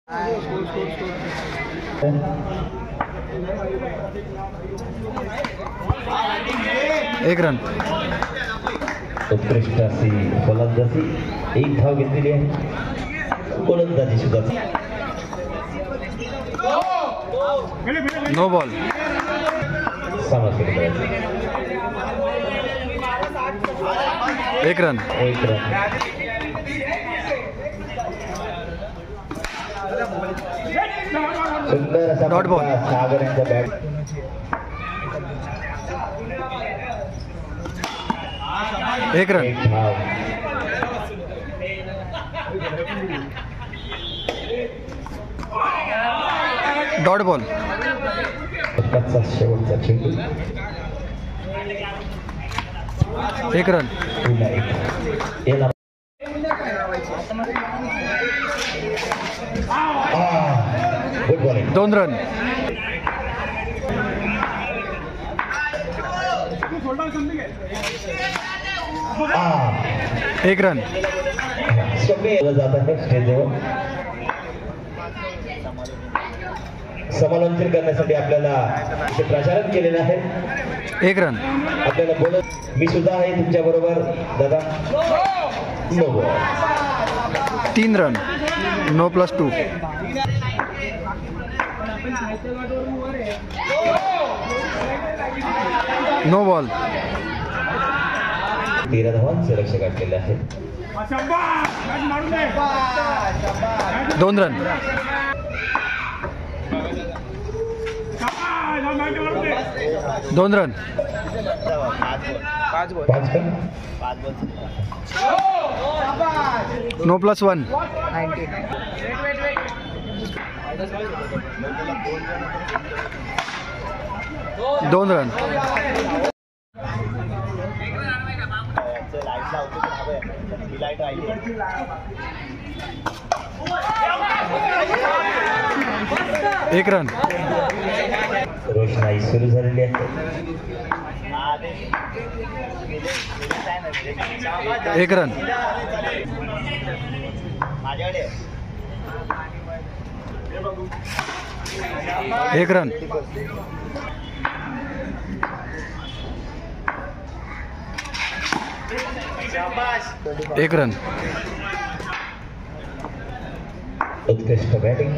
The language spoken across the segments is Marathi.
एक रन. उत्कृष्ट अशी फलंदाजी, एक धाव घेतलेली आहे. गोलंदाजी सुद्धा नो बॉल. एक रन. एक रन. सुंदर असा डॉट बॉल. सागर यांचा बॅट. एक रन. एक धाव. Dot ball. कच्चा शेवटचा चेंडू. एक रन. Good bowling. 2 रन. एक रन. जात आहे स्टेजवर. समालोचन करण्यासाठी आपल्याला प्रचारण केलेलं आहे. एक रन. आपल्याला बोलत मी सुद्धा आहे तुमच्या बरोबर दादा. No ball. 3 run. No +2. No ball. 13 धावांचे लक्ष्य गाठलेले आहे. 2 run. 2 run. 5 ball. No +1. 2 run. एक रन. रोषणाई सुरू झालेली आहे. एक रन. एक रन. एक रन. उत्कृष्ट बॅटिंग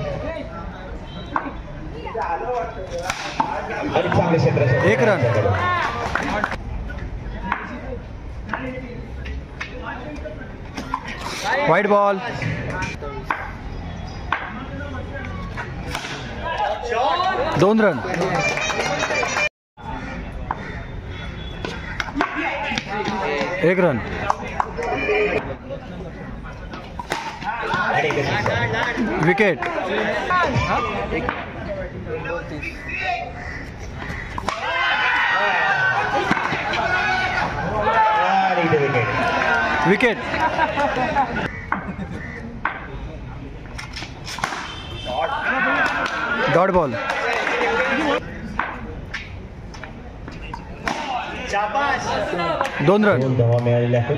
आणि चांगले क्षेत्र. एक रन. Wide ball. 2 रन. एक run. Wicket. Wicket. Dot ball. 2 run. धावा मिळालेल्या आहेत.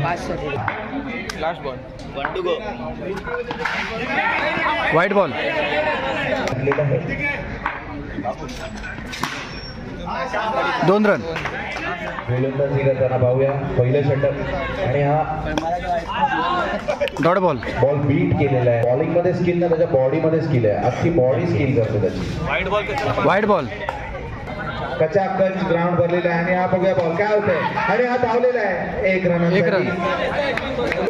Last ball. Wide ball. 2 run. गोलंदाजी करताना पाहूया पहिलं षटक आणि हा डॉट बॉल. बॉल बीट केलेला आहे. बॉलिंग मध्ये स्किल ना त्याच्या बॉडी मध्ये स्किल आहे. अख्खी बॉडी स्किल करते त्याची. Wide ball. कचाकच ग्राउंड भरलेला आहे आणि हा बघूया बॉल काय होतंय आणि हा धावलेला आहे. एक रन. एक रन.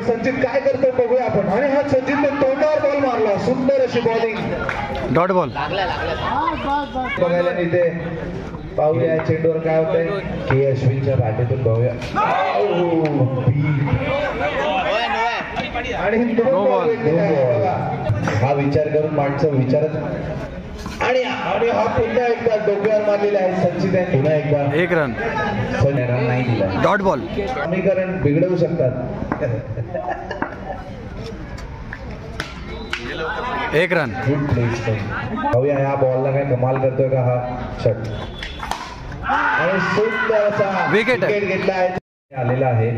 संचित काय करतो बघूया आपण. आणि हा संचितने तोंडावर बॉल मारला. सुंदर अशी बॉलिंग. Dot ball. बघायला मिळते. पाहूया चेंडूवर काय होतंय. के अश्विनच्या बॅटेतून पाहूया. आणि हा विचार करून माणसं विचारत आणि हा पुन्हा एकदा डोक्यावर मारलेला आहे. संचित आहे पुन्हा एकदा. एक रन. रन नाही दिला. Dot ball. समीकरण बिघडवू शकतात. एक रन. Good place. पाहूया या बॉलला काय कमाल करतोय का हा षट. आणि सुंदर असा विकेट घेतला आहे. आलेला आहे.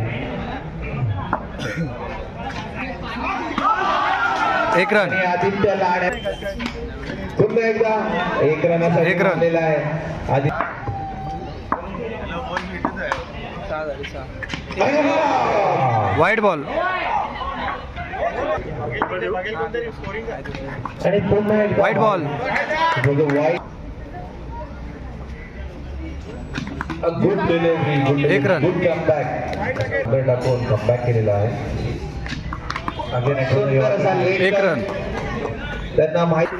एक रन. आणि आदित्य लाड पुन्हा एकदा 1 रनासाठी 1 रन. मारलेला आहे आदित्य. Wide ball. आणि पुन्हा एकदा wide ball. Wide. Good delivery. एक रन. Good comeback. टाकून कमबॅक केलेला आहे. एक रन. त्यांना माहिती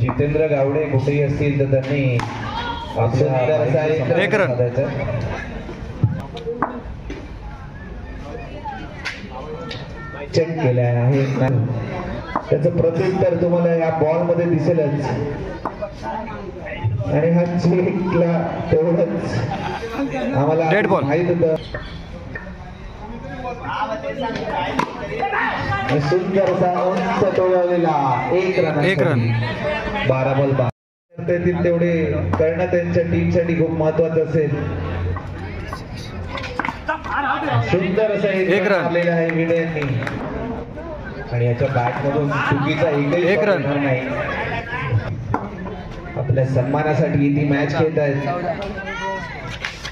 जितेंद्र गावडे कुठेही असतील तर त्यांनी एक रन. चेक केले आहे. त्याचं प्रत्युत्तर तुम्हाला या बॉल मध्ये दिसेलच. आणि हा चेकला तेवढंच आम्हाला Dead ball. माहित होतं. सुंदरसा उंच टोळवलेला 1 रन. 1 रन. 12 बॉल 12 तेवढे करणं त्यांच्या टीमसाठी खूप महत्वाचं असेल. सुंदर असं 1 रन. मारलेलं आहे विडे यांनी. आणि याच्या बॅट मधून चुकीचा एकही 1 रन. बॉल नाही. आपल्या सन्मानासाठी ती मॅच खेळत आहेत.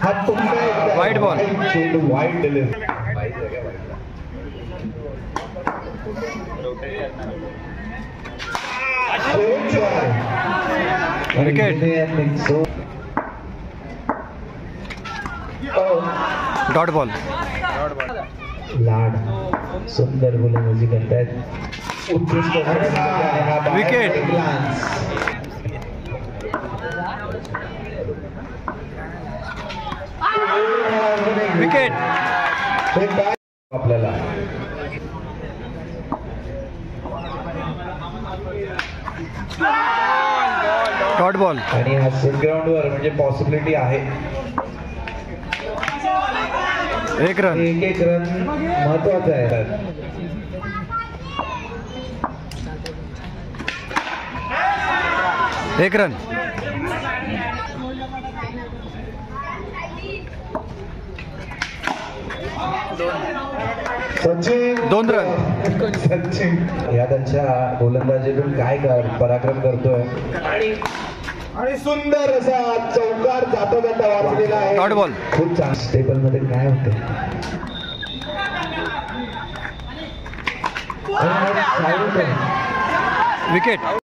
हा पुन्हा एकदा Wide ball. चेंडू wide delivery. Wicket. Dot ball. Lad सुंदर गोलंदाजी करतायत. उत्कृष्ट Wicket. विकेट. आपल्याला डॉट बॉल. आणि हा ग्राउंड वर म्हणजे पॉसिबिलिटी आहे. 1 रन. 1 रन महत्वाचं आहे. एक रन. सचिन 2 रन. सचिन या त्यांच्या गोलंदाजीतून काय पराक्रम करतोय. आणि सुंदर असा चौकार जाता जाता वाचलेला आहे. Dot ball. खूप चांगलं. टेबल मध्ये काय होते. विकेट.